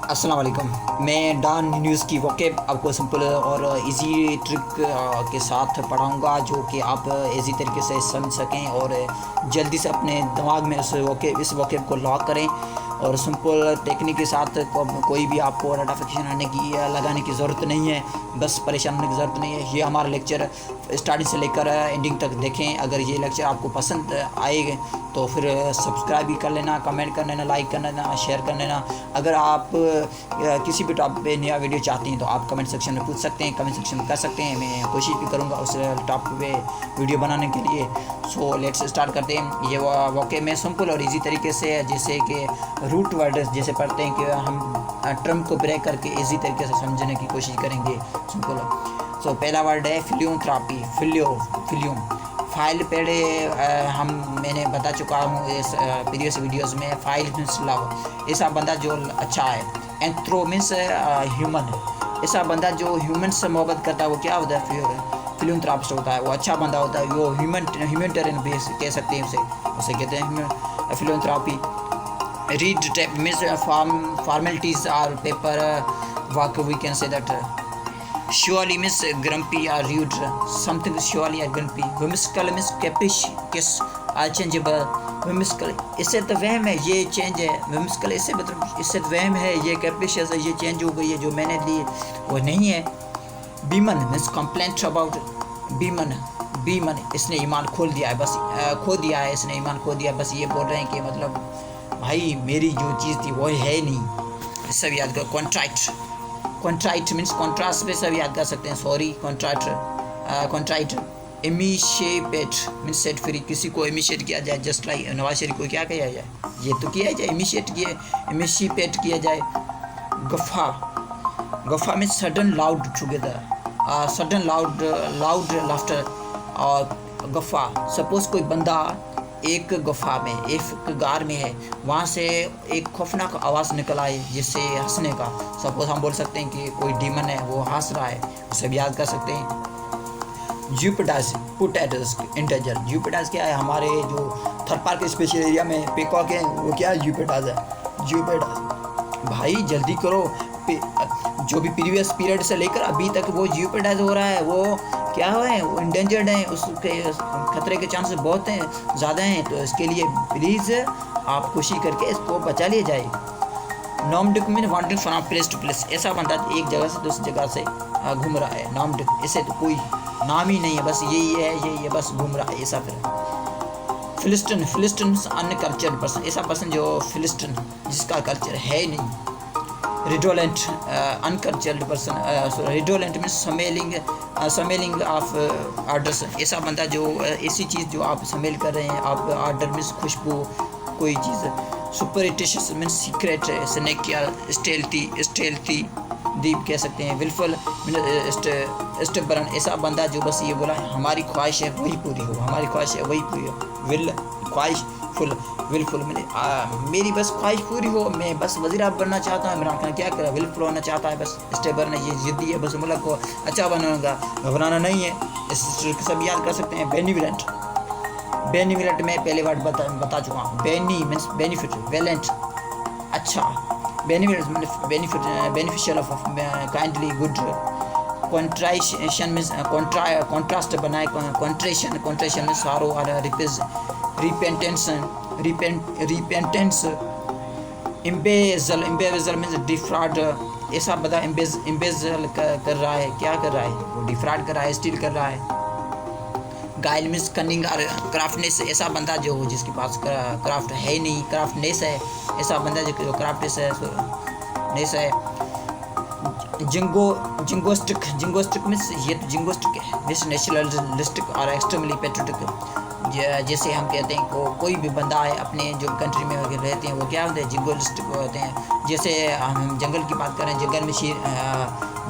अस्सलाम वालेकुम। मैं डॉन न्यूज़ की वोकेब आपको सिंपल और इजी ट्रिक के साथ पढ़ाऊंगा जो कि आप इजी तरीके से समझ सकें और जल्दी से अपने दिमाग में इस वोकेब को लॉक करें। और सिंपल टेक्निक के साथ कोई भी आपको नोटिफिकेशन आने की लगाने की ज़रूरत नहीं है, बस परेशान होने की ज़रूरत नहीं है। ये हमारा लेक्चर स्टार्टिंग से लेकर एंडिंग तक देखें। अगर ये लेक्चर आपको पसंद आए तो फिर सब्सक्राइब भी कर लेना, कमेंट कर लेना, लाइक कर लेना, शेयर कर लेना। अगर आप किसी भी टॉपिक पे नया वीडियो चाहते हैं तो आप कमेंट सेक्शन में पूछ सकते हैं, कमेंट सेक्शन में कर सकते हैं। मैं कोशिश भी करूँगा उस टॉपिक पे वीडियो बनाने के लिए। सो लेट्स स्टार्ट करते हैं। ये वाकई में सिंपल और इजी तरीके से, जैसे कि रूट वर्ड जैसे पढ़ते हैं कि हम टर्म को ब्रेक करके इजी तरीके से समझने की कोशिश करेंगे। सिंपल। सो पहला वर्ड है फिलियोथेरेपी। फिलियोम फाइल पहले मैंने बता चुका हूँ इस प्रीवियस वीडियोस में। फाइल मीन्स लव, ऐसा बंदा जो अच्छा है। एंथ्रो मीन्स ह्यूमन, ऐसा बंदा जो ह्यूमन से मोहब्बत करता है वो क्या होता है? फिलियोथेरेपिस्ट होता है, वो अच्छा बंदा होता है, वो ह्यूमैनिटेरियन भी कह सकते हैं उसे कहते हैं फिलियोथेरेपी। Red tape means formalities or paper work, we can say that. Surely means grumpy or rude, something surely or grumpy. Whimsical means capricious or changeable. Whimsical इससे तो वहम है, ये चेंज है। whimsical इससे मतलब इससे तो वहम है, ये capricious है, ये चेंज हो गई है, जो मैंने ली वो नहीं है। बीमन means complaint about बीमन इसने ईमान खोल दिया है, बस खो दिया है, इसने ईमान खो दिया। बस ये बोल रहे हैं कि मतलब भाई मेरी जो चीज़ थी वो है नहीं। सब याद करो। कॉन्ट्राइट मीन्स कॉन्ट्रास्ट पे सब याद कर सकते हैं, sorry. Contrite. Emancipate means set free, किसी को इमिशिएट किया जाए, जस्ट लाइक नवाज शरीफ को क्या किया जाए, ये तो किया जाए, इमिशिएट किया जाए। Guffaw means sudden loud together, sudden loud laughter. और गफ़ा सपोज कोई बंदा एक गुफा में, एक गार में है, वहाँ से एक खौफनाक आवाज़ निकल आए जिससे हंसने का। सपोज हम बोल सकते हैं कि कोई डीमन है, वो हंस रहा है, उसे भी याद कर सकते हैं। ज्यूपिटास पुट एट इंटेजर। ज्यूपिटास क्या है? हमारे जो थर्ड पार्क के स्पेशल एरिया में पीकॉक है, वो क्या है? ज्यूपिटास है। ज्यूपिटास भाई जल्दी करो, जो भी प्रीवियस पीरियड से लेकर अभी तक वो ज्यूपिटास हो रहा है, वो क्या है? वो इंडेंजर्ड है, उसके खतरे के चांसेस बहुत हैं, ज़्यादा हैं। तो इसके लिए प्लीज़ आप कोशिश करके इसको बचा लिया जाए। Nomadic mean wanted from place to place, ऐसा बंदा एक जगह से दूसरी जगह से घूम रहा है। नॉमडिक इसे तो कोई नाम ही नहीं है, बस यही है, बस घूम रहा है, ऐसा। फिर फिलिस्टन अनकल्चर्ड पर्सन, ऐसा पर्सन जो फिलिस्टन जिसका कल्चर है नहीं। Redolent uncultured person. Redolent means smelling of odours, ऐसा बंदा जो ऐसी चीज़ जो आप स्मेल कर रहे हैं, आप ऑर्डर मीन्स खुशबू कोई चीज़। सुपरस्टिशियस मीन्स सीक्रेट, स्नेक या स्टेल्थी दीप कह सकते हैं। विलफुल स्टेबरन, ऐसा बंदा जो बस ये बोला हमारी ख्वाहिश है वही पूरी हो, हमारी ख्वाहिश है वही पूरी हो। विलफुल मेरी बस ख्वाहिश पूरी हो, मैं बस वज़ीर बनना चाहता हूँ। इमरान खान क्या करा? विलफुल होना चाहता है, बस स्टेबरन है, ये ज़िद्दी है, बस मुल्क को अच्छा बनाऊंगा, घबराना नहीं है। इस सब याद कर सकते हैं। बेनिविलेंट में पहले वर्ड बता चुका हूँ। बेनी मीन्स बेनिफिट, वेलेंट अच्छा, beneficial of kindly good. Contrition means contrast बनाए। कॉन्ट्रेशन मीन्स सारो और रिपेंटेंस। इम्बेजल मीन्स डिफ्रॉड, ऐसा बंदा इम्बेजल कर रहा है, क्या कर रहा है? वो डिफ्रॉड कर रहा है, स्टील कर रहा है। गाइल मीन्स कनिंग और क्राफ्टनेस, ऐसा बंदा जो जिसके पास क्राफ्ट है नहीं, क्राफ्टनेस है, ऐसा बंदा जो क्राफ्टनेस है। जिंगोस्टिक मीन्स ये तो जिंगोस्टिक है, मीन्स नेशनलिस्टिक और एक्सट्रीमली पेट्रियोटिक। जैसे हम कहते हैं कोई भी बंदा है अपने जो कंट्री में रहते हैं वो क्या होते हैं? जिंगोलिस्टिक होते हैं। जैसे हम जंगल की बात करें, जंगल में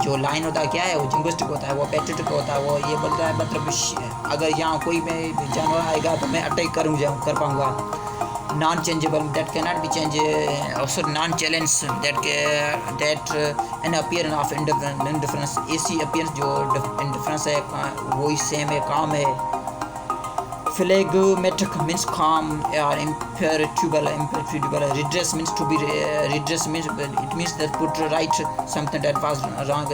जो लाइन होता है क्या है? वो जिंगोस्टिक होता है, वो पेट्रियोटिक होता है। वो ये बोलता है मतलब अगर यहाँ कोई में जानवर आएगा तो मैं अटैक कर पाऊँगा। Non changeable that can not be change, also non challenge that an appearance of indifference, ऐसी अपीयरेंस जो इंडिफरेंस है, वही सेम है, काम है। phlegmatic means calm or imperturbable. Redress means to be redress means it means that put right something that was wrong.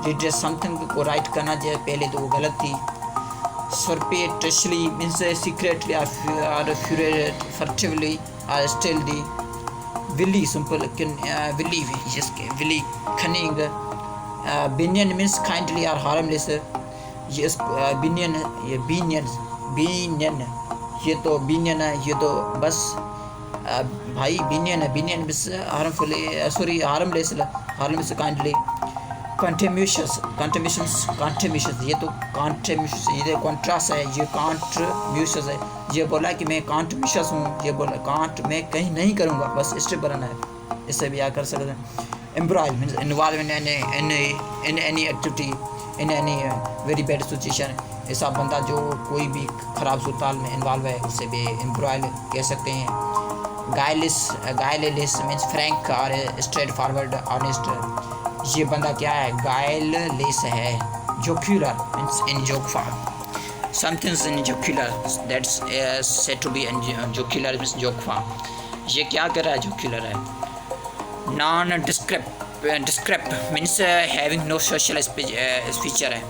Redress something को right करना चाहिए, पहले तो वो गलत थी. Surreptitiously means secretly or furtively or stealthily. Willy simple willy willy cunning. Benign means kindly or harmless. Yes, benign ये तो benign है, ये तो बस भाई benign है. benign means harmful, sorry harmless kindly. Contumacious ये तो contumacious, ये contrast है, ये contumacious है. ये बोला कि मैं contumacious हूँ, ये बोला can't मैं कहीं नहीं करूँगा, बस स्टेप बनाना है. इससे भी क्या कर सकते हैं. Embroil means involve in any activity in any very bad situation. ऐसा बंदा जो कोई भी ख़राब सूरताल में इन्वॉल्व है, उससे भी एम्ब्रॉयल कह सकते हैं. गायलेस मीन्स फ्रैंक और स्ट्रेट फॉरवर्ड ऑनेस्ट. ये बंदा क्या है, गायलेस है. Jocular means in joke form. Somethings in jocular that's said to be in jocular means joke form. ये क्या कर रहा है, जोक्यूलर है. Nondescript means having no social feature है.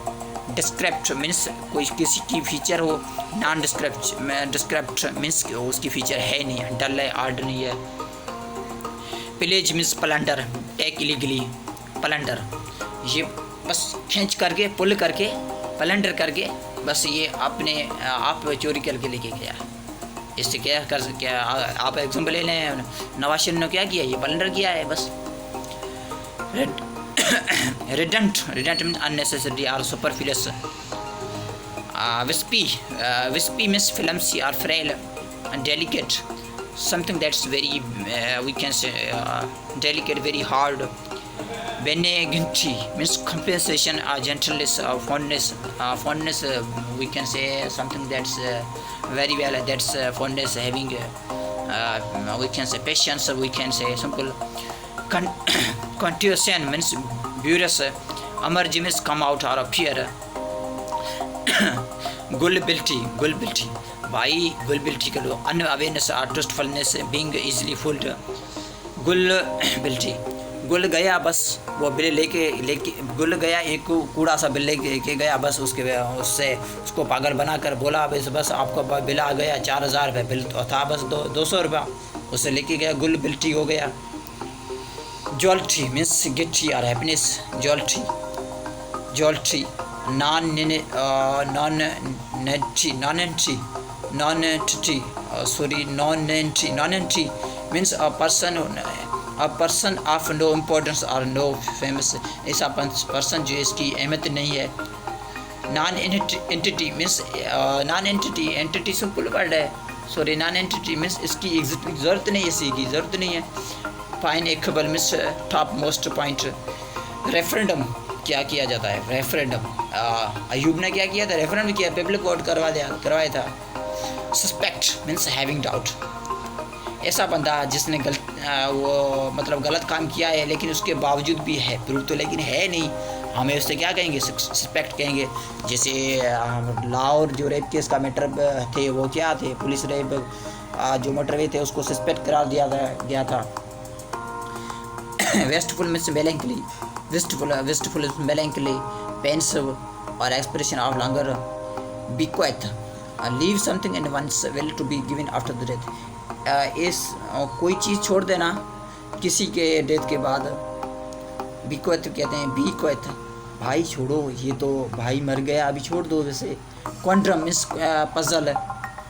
डिस्क्रिप्ट मीन्स कोई किसी की फीचर हो. नॉन डिस्क्रिप्ट मीन्स उसकी फीचर है नहीं, डल है, आर्ड नहीं है. Pillage means plunder, take illegally. Plunder ये बस खींच करके पुल करके प्लंडर करके बस ये अपने आप चोरी करके लेके गया. इससे क्या आप एग्जाम्पल ले लें. नवाज शरीफ ने क्या किया, ये प्लंडर किया है बस. redundant means unnecessary or superfluous. Wispy means flimsy or frail and delicate, something that's very we can say delicate, very hard. Benignity means compensation or gentleness or fondness. We can say something that's very well, that's fondness, having we can say patience, we can say simple. Contusion means Burous, emerge means come out or appear. Gullibility भाई gullibility का लो. Unawareness or trustfulness, being easily fooled. Gullibility, गुल गया बस, वो bill लेके गुल गया, एक कूड़ा सा बिल लेके गया बस, उससे उसको पागल बनाकर बोला बस आपको बिल आ गया 4000 रुपये. बिल तो था बस 200 रुपया, उससे लेके गया, गुलबिलिटी हो गया. जॉल्टी मीन्स गिट्टी और happiness. Jollity nonentity means a person of no importance और नो फेमस. ऐसा पर्सन जो इसकी अहमियत नहीं है. Nonentity means entity simple word है, सॉरी. नॉन एंटिटी मीन्स इसकी एग्जिस्टिंग ज़रूरत नहीं है, इसी की ज़रूरत नहीं है. Pinnacle means topmost point. Referendum क्या किया जाता है, रेफरेंडम. अयूब ने क्या किया था, रेफरेंडम किया, पब्लिक वोट करवाया था. Suspect means having doubt. ऐसा बंदा जिसने गलत काम किया है, लेकिन उसके बावजूद भी है प्रूफ तो, लेकिन है नहीं, हमें उससे क्या कहेंगे, सस्पेक्ट कहेंगे. जैसे लाहौर जो रेप केस का मैटर थे, वो क्या थे, पुलिस रेप जो मोटरवे थे उसको सस्पेक्ट करार दिया गया था. Wistful means melancholy. Wistful is melancholy, pensive और एक्सप्रेशन ऑफ लंगर. Bequeath leave something in one's will to be given after the death. इस कोई चीज़ छोड़ देना किसी के डेथ के बाद. बीक्वेथ कहते हैं. बीक्वेथ भाई छोड़ो, ये तो भाई मर गया अभी छोड़ दो. वैसे क्वांट्रम मीन्स पजल,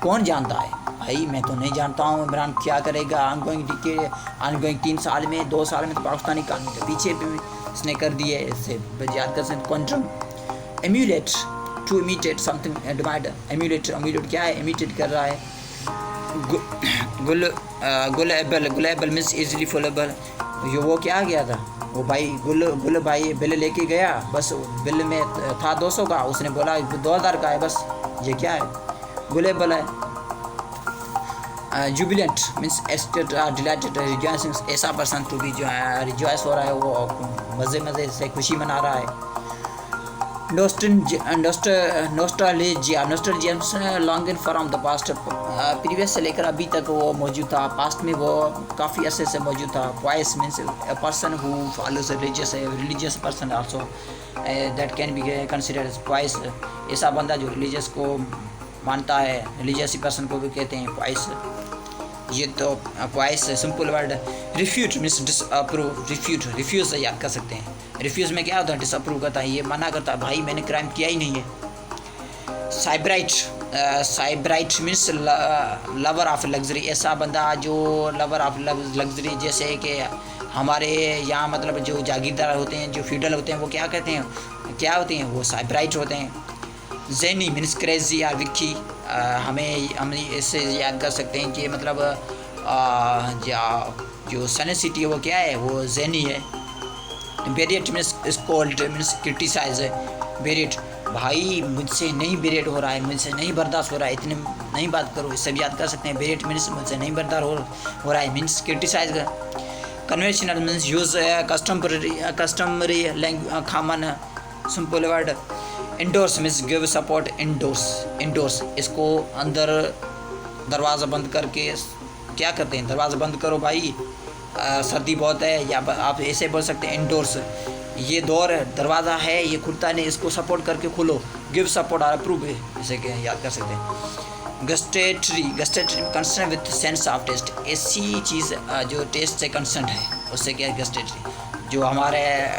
कौन जानता है भाई, मैं तो नहीं जानता हूँ इमरान क्या करेगा. आनगोइंग 3 साल में 2 साल में तो पाकिस्तानी कानून के पीछे भी इसने कर दिए. इससे याद कर सकते. क्वांट्रम. Emulate to imitate something admired. Emulate क्या है, इमिटेट कर रहा है. Gullible means easily followable. वो क्या गया था, वो भाई गुल भाई बिल लेके गया, बस बिल में था 200 का, उसने बोला 2000 का है बस. ये क्या है, गुलेबल है. Jubilant means एक्सटेड dilated rejoicing. ऐसा पर्सन तो भी जो है रिजॉइस हो रहा है, वो मज़े से खुशी मना रहा है. Nostalgia longing from the past, previous से लेकर अभी तक वो मौजूद था, पास्ट में वो काफ़ी अरसे से मौजूद था। Voice means a person who follows religious person also that can be considered as voice. ऐसा बंदा जो रिलीजियस को मानता है, रिलीजियस पर्सन को भी कहते हैं वॉइस। ये तो voice simple word. Refute means disapprove, refuse से याद कर सकते हैं। रिफ्यूज़ में क्या होता है? डिसअप्रूव करता है, ये मना करता है, भाई मैंने क्राइम किया ही नहीं है। साइब्राइट मीन्स लवर ऑफ लग्जरी, ऐसा बंदा जो लवर ऑफ लग्जरी, जैसे कि हमारे यहाँ मतलब जो जागीरदार होते हैं, जो फ्यूडल होते हैं, वो क्या कहते हैं, क्या होते हैं, वो साइब्राइट होते हैं। जेनी मीन्स क्रेजी या विक्की, हम इससे याद कर सकते हैं कि मतलब जो सन सिटी है वो क्या है, वो जेनी है। बेरियट मीन्स स्कोल्ड मीन्स क्रिटिसाइज है। बेरियट, भाई मुझसे नहीं बेरियट हो रहा है, मुझसे नहीं बर्दाश्त हो रहा है, इतने नहीं बात करो, इससे भी याद कर सकते हैं। बेरियट मीन्स मुझसे नहीं बर्दाश्त हो रहा है, means criticize. Conventional means use customary language, common simple word. Endorse means give support, endorse इसको अंदर दरवाज़ा बंद करके क्या करते हैं, दरवाज़ा बंद करो भाई, सर्दी बहुत है, या आप ऐसे बोल सकते हैं इंडोर्स, ये डोर दरवाज़ा है, ये खुलता नहीं, इसको सपोर्ट करके खोलो। गिव सपोर्ट और अप्रूव, इसे क्या याद कर सकते हैं। Gustatory concern with sense of taste, ऐसी चीज़ जो टेस्ट से कंसर्न है, उससे क्या है गस्टेटरी। जो हमारे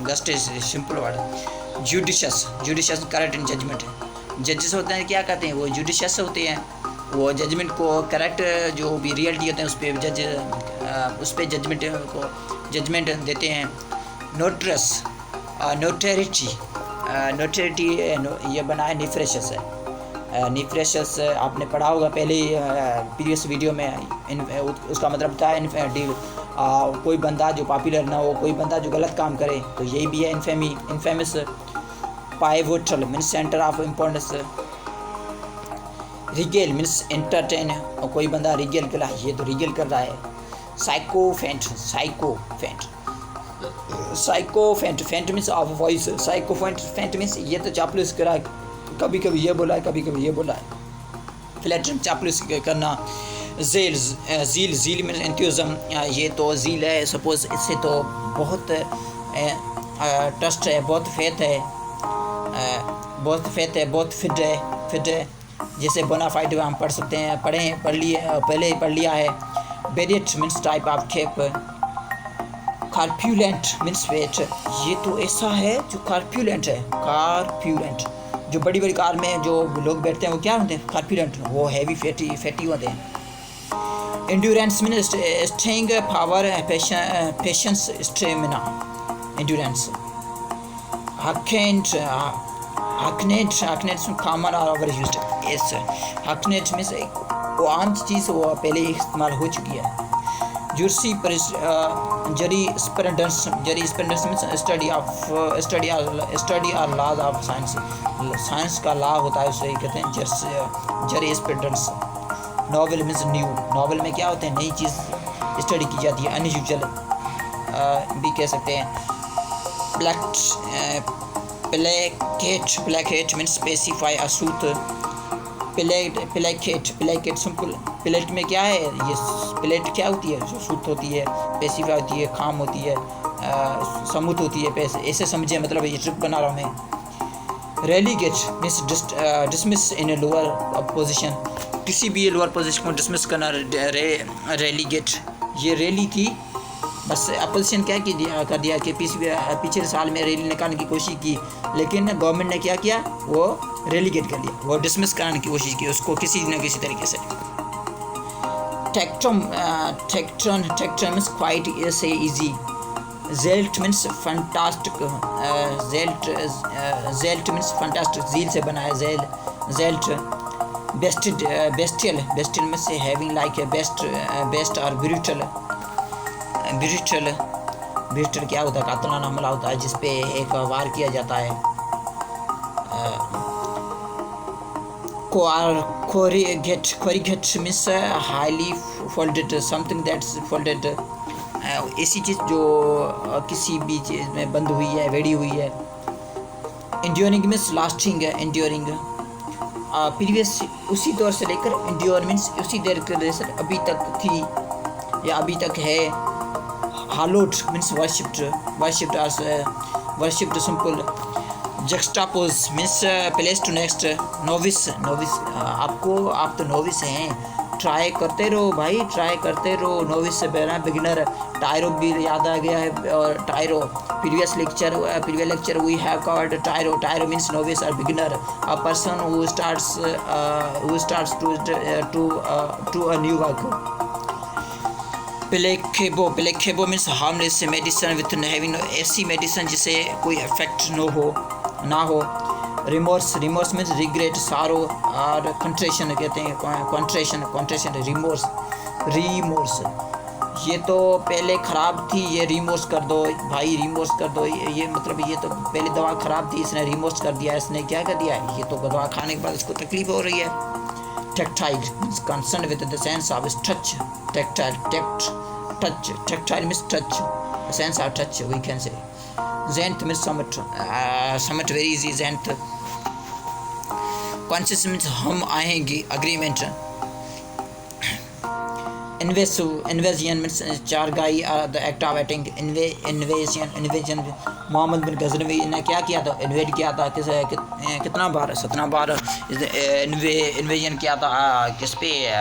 gustatory simple word. Judicious correct in judgement, जजेस होते हैं क्या कहते हैं, वो जुडिशियस होते हैं, वो जजमेंट को करेक्ट जो भी रियलिटी होते हैं उस पर जजमेंट देते हैं। नोटरिटी ये बना है निफ्रेशस है। निफ्रेशस आपने पढ़ा होगा पहले प्रीवियस वीडियो में, उसका मतलब था कोई बंदा जो पॉपुलर ना हो, कोई बंदा जो गलत काम करे, तो यही भी है infamous. Pivotal means centre of importance. Rigel means entertain, और कोई बंदा रिगेल कर रहा है, ये तो रिगेल कर रहा है। Sycophant means of voice. Sycophant means ये तो चापलूस करा है, कभी कभी ये बोला है, कभी कभी ये बोला है, फ्लैटर चापलूस करना। जील मीन्स एंथुसिज्म, ये तो जील है, सपोज इससे तो बहुत ट्रस्ट है, बहुत फेथ है, बहुत फिट है, जैसे बोनाफाइड हम पढ़ सकते हैं, पहले ही पढ़ लिया है। बेरियट मीन्स टाइप ऑफ खेप। कार्प्यूलेंट मीन्स वेट, ये तो ऐसा है जो कार्प्यूलेंट है। कार्प्यूलेंट जो बड़ी बड़ी कार में जो लोग बैठते हैं वो क्या होते हैं, कार्प्यूलेंट, वो हैवी फैटी होते हैं। Endurance means strength power, patience, stamina, endurance. Hackneyed common और overused. Yes, hackneyed means वो आम चीज़, वो पहले इस्तेमाल हो चुकी है। जरीस्प्रूडेंस मीन्स स्टडी और लॉज ऑफ साइंस, साइंस का लॉ होता है, उसे कहते हैं jurisprudence. Novel means new, novel में क्या होते हैं, नई चीज़ स्टडी की जाती है, अनयूजुअल भी कह सकते हैं। Placate means specify a soothe. Placate simple, plate में क्या है, ये प्लेट क्या होती है, जो सूत होती है, स्पेसिफाई होती है, खाम होती है, समूथ होती है, ऐसे समझे, मतलब ये ट्रिक बना रहा हूँ मैं। रेलीगेट मीन्स डिसमिस इन लोअर पोजीशन, किसी भी लोअर पोजीशन को डिसमिस करना, रेलीगेट, ये रैली थी, बस अपोजिशन क्या कर दिया कि पिछले साल में रैली निकालने की कोशिश की, लेकिन गवर्नमेंट ने क्या किया, वो रेलीगेट कर लिया, वो डिसमिस कराने की कोशिश की उसको किसी न किसी तरीके से। टेक्ट्रन मीन्स क्वाइट से easy. Zealot means fanatic, zealot means fanatic, zeal से बना है zealot. Bestial means having like a beast और ब्रूटल क्या होता है, कातलाना हमला होता है जिस पे एक वार किया जाता है। Corrugate means highly folded, something that's folded, ऐसी चीज़ जो किसी भी चीज़ में बंद हुई है, वेड़ी हुई है। इंड्योरिंग मीन्स लास्टिंग है, इंड्योरिंग प्रीवियस उसी दौर से लेकर, इंड्योर मीन्स उसी देर के से अभी तक थी या अभी तक है। Hallowed means worshipped simple. Juxtapose means place to next. Novice आप तो नोविस हैं, ट्राई करते रहो भाई, ट्राई करते रहो। नोविस से बिगिनर। टायरो भी याद आ गया है, और tyro previous lecture we have covered tyro. Tyro means novice और beginner, a person who starts to a new work. Placebo means harmless medicine with having, ऐसी मेडिसिन जिसे कोई इफेक्ट ना हो। रिमोर्स मीन्स रिग्रेट, सारो, और कंट्रेशन कहते हैं, कंट्रेशन रिमोर्स। ये तो पहले ख़राब थी, ये रिमोर्स कर दो भाई, रिमोर्स कर दो। ये मतलब ये तो पहले दवा ख़राब थी, इसने रिमोर्स कर दिया, इसने क्या कर दिया, ये तो दवा खाने के बाद इसको तकलीफ हो रही है। Tactile means concern with the sense of touch. Tactile means touch, sense of touch we can say. Zenith means something very easy, zenith. Consensus means हम आएंगे, अग्रीमेंट। इन्वेजन मीन्स चारगाई, the act of attacking. Invasion Mohammad bin Ghaznavi ने क्या किया था, invade किया था, कितना बार, 17 बार इन्वेजन किया था। किस पे,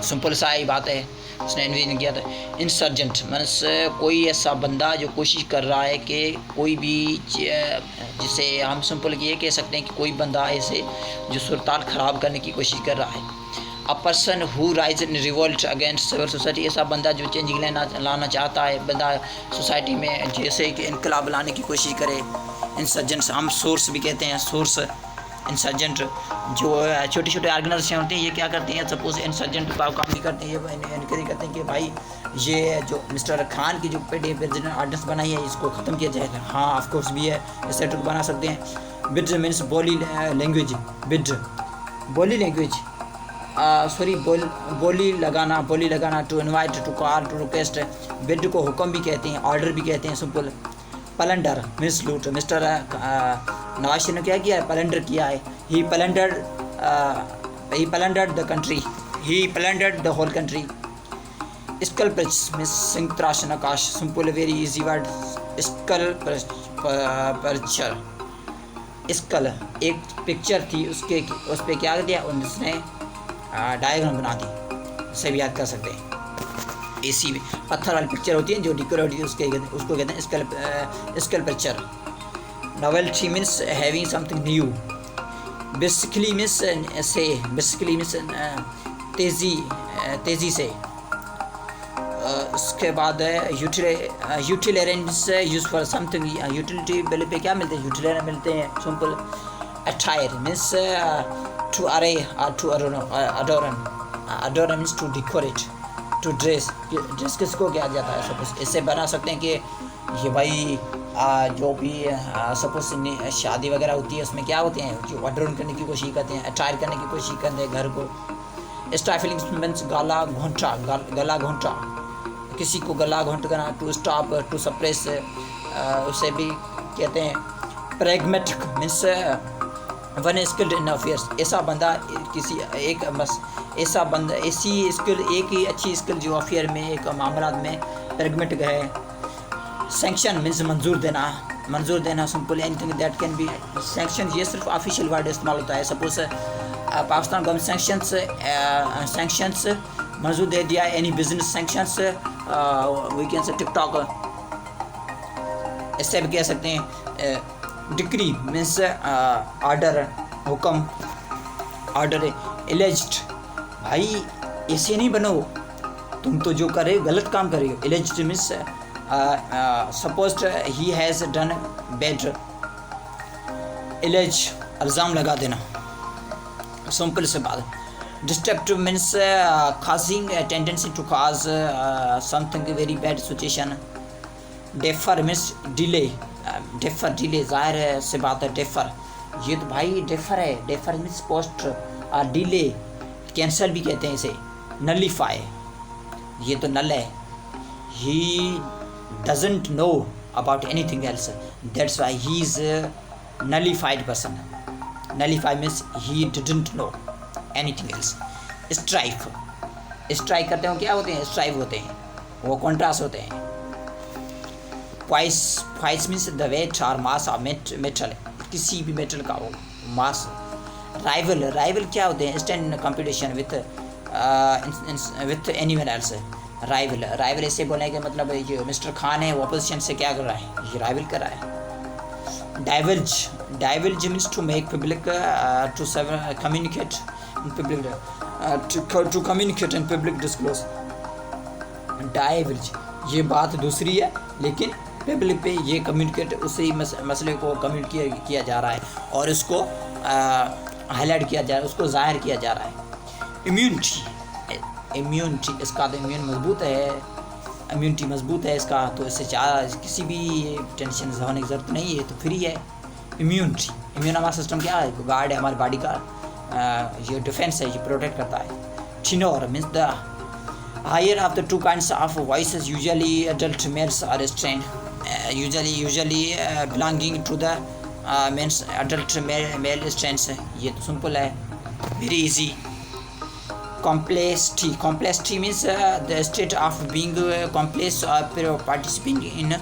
सिंपल सा ही बात है, उसने इन्वेजन किया था। इंसर्जेंट मीन्स कोई ऐसा बंदा जो कोशिश कर रहा है कि कोई भी, जिसे हम सिंपल ये कह सकते हैं कि कोई बंदा ऐसे जो सुरताल ख़राब करने की कोशिश कर रहा है। A person who rise in revolt against civil society, ऐसा बंदा जो चेंजिंग लाना चाहता है, बंदा सोसाइटी में जैसे कि इनकलाब लाने की कोशिश करे। इंसर्जेंट्स हम सोर्स भी कहते हैं, सोर्स। इंसर्जेंट जो छोटे छोटे ऑर्गेनाइजेशन होते हैं, ये क्या करते हैं, सपोज इंसर्जेंट का काम भी करते हैं, ये इनक्वायरी करते हैं कि भाई ये जो मिस्टर खान की जो प्रेसिडेंट ऑर्डिनेंस बनाई है, इसको ख़त्म किया जाएगा। हाँ ऑफ कोर्स भी है, इसे तो बना सकते हैं। बिड मीन्स बोली लैंग्वेज, बिड बोली लैंग्वेज, बोली लगाना। To invite, to call, to request. Bid को हुक्म भी कहते हैं, ऑर्डर भी कहते हैं, सिंपल। पलंडर मीन्स लूट। मिस्टर नवाज शरीफ ने क्या किया है, पलंडर किया है। He plundered the country, he plundered the whole country. Sculptures means संतराश नकाश, simple very easy word. Sculpture, स्कल एक पिक्चर थी, उस पर क्या दिया, उसने डायग्राम बना दी, इसे भी याद कर सकते हैं। एसी में पत्थर वाली पिक्चर होती है जो डेकोरेट होती है, उसको कहते हैं sculpture. Novelty means having something new. Basically means तेज़ी से। उसके बाद utilitarian means use for something, utility वाले पे क्या मिलते हैं, यूटिलिटेरियन मिलते हैं, simple. Attire means to array to adorn means to decorate, to dress किसको क्या जाता है, सपोज इससे बना सकते हैं कि ये भाई जो भी सपोज शादी वगैरह होती है, उसमें क्या होते हैं, जो अडोरन करने की कोशिश करते हैं, अटायर करने की कोशिश करते हैं घर को। स्टाइफलिंग मीन्स गला घोंटा, किसी को गला घोंट करना। टू स्टॉप, टू सप्रेस, उसे भी कहते हैं। Pragmatic means one skilled in affairs, ऐसा बंदा किसी एक बस ऐसा बंदा ऐसी स्किल, एक ही अच्छी स्किल जो अफेयर में, एक मामला में प्रैग्मेटिक है। सैंक्शन मीन्स मंजूर देना, simple. Anything that can B sanction, ये सिर्फ ऑफिशियल वर्ड इस्तेमाल होता है। सपोज पाकिस्तान गवर्नमेंट सैंक्शंस मंजूर दे दिया, any business sanctions, we can say TikTok, इससे भी कह सकते हैं। डिक्री मीन्स ऑर्डर, हुक्म, ऑर्डर। एलिज्ड भाई ऐसे नहीं बनो, तुम तो जो कर रहे हो गलत काम कर रहे हो। Alleged means supposed he has done bad. Allege इल्ज़ाम लगा देना, सिंपल से बात। Destructive means causing a tendency to cause something very bad situation. Defer means delay, delay ज़ाहिर से बात है। डेफर ये तो भाई डेफर है, defer means post, delay cancel भी कहते हैं इसे। नलीफाई ये तो नल है। He doesn't know about anything else, that's why he is nullified person. Nullify means he didn't know anything else. Strife, strike करते हो क्या होते हैं, स्ट्राइव होते हैं, वो कॉन्ट्रास्ट होते हैं. क्वाइस मीन्स द वेट और मास ऑफ मेटल, किसी भी मेटल का वो मास. राइवल क्या होते हैं, stand in competition with anyone else. Rival ऐसे बोलने के मतलब ये मिस्टर खान है, वो अपोजिशन से क्या कर रहा है, ये राइवल कर रहा है. Divulge means to make public, to communicate in public, to communicate and public disclose. Divulge ये बात दूसरी है, लेकिन पब्लिक पे ये कम्युनिकेट उसी मसले को कम्युनिकेट किया जा रहा है और उसको हाईलाइट किया जा रहा है, उसको जाहिर किया जा रहा है. इम्यूनिटी इसका तो इम्यूनिटी मजबूत है इसका, तो इससे किसी भी टेंशन होने की ज़रूरत नहीं है, तो फ्री है. इम्यूनिटी, इम्यून हमारा सिस्टम क्या है, गार्ड है हमारी बॉडी का, ये डिफेंस है, ये प्रोटेक्ट करता है. Tenor means the higher of the two kinds of voices, usually adult males are strain, usually belonging to the means adult male strains. ये तो सिंपल है, very easy. Complexity means the state of being complex और participating in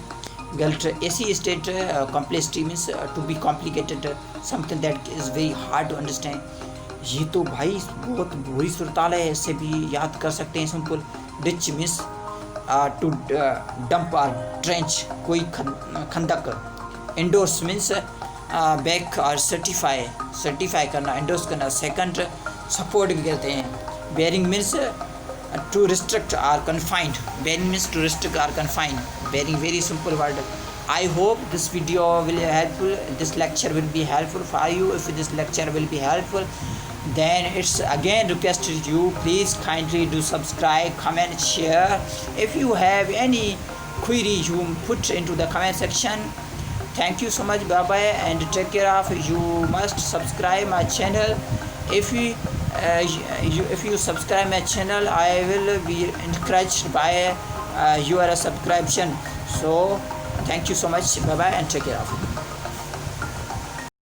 गलत. ऐसी state complexity means to be complicated, something that is very hard to understand. ये तो भाई बहुत बुरी सूरताल है, इससे भी याद कर सकते हैं simple. Ditch means to dump और ट्रेंच, कोई खंदक. इंडोर्स मीन्स बैक और सर्टिफाई करना, इंडोर्स करना. सेकंड सपोर्ट भी कहते हैं. बेयरिंग मीन्स टू रिस्ट्रिक्ट और confined, barring means to restrict और confined. Barring very simple word. I hope this video will be helpful, this lecture will be helpful for you. If this lecture will be helpful, then it's again requested you, please kindly do subscribe, comment, share. If you have any query, you put into the comment section. Thank you so much, bye bye, and take care of. You must subscribe my channel. If you subscribe my channel, I will be encouraged by your subscription. So thank you so much, bye bye, and take care of.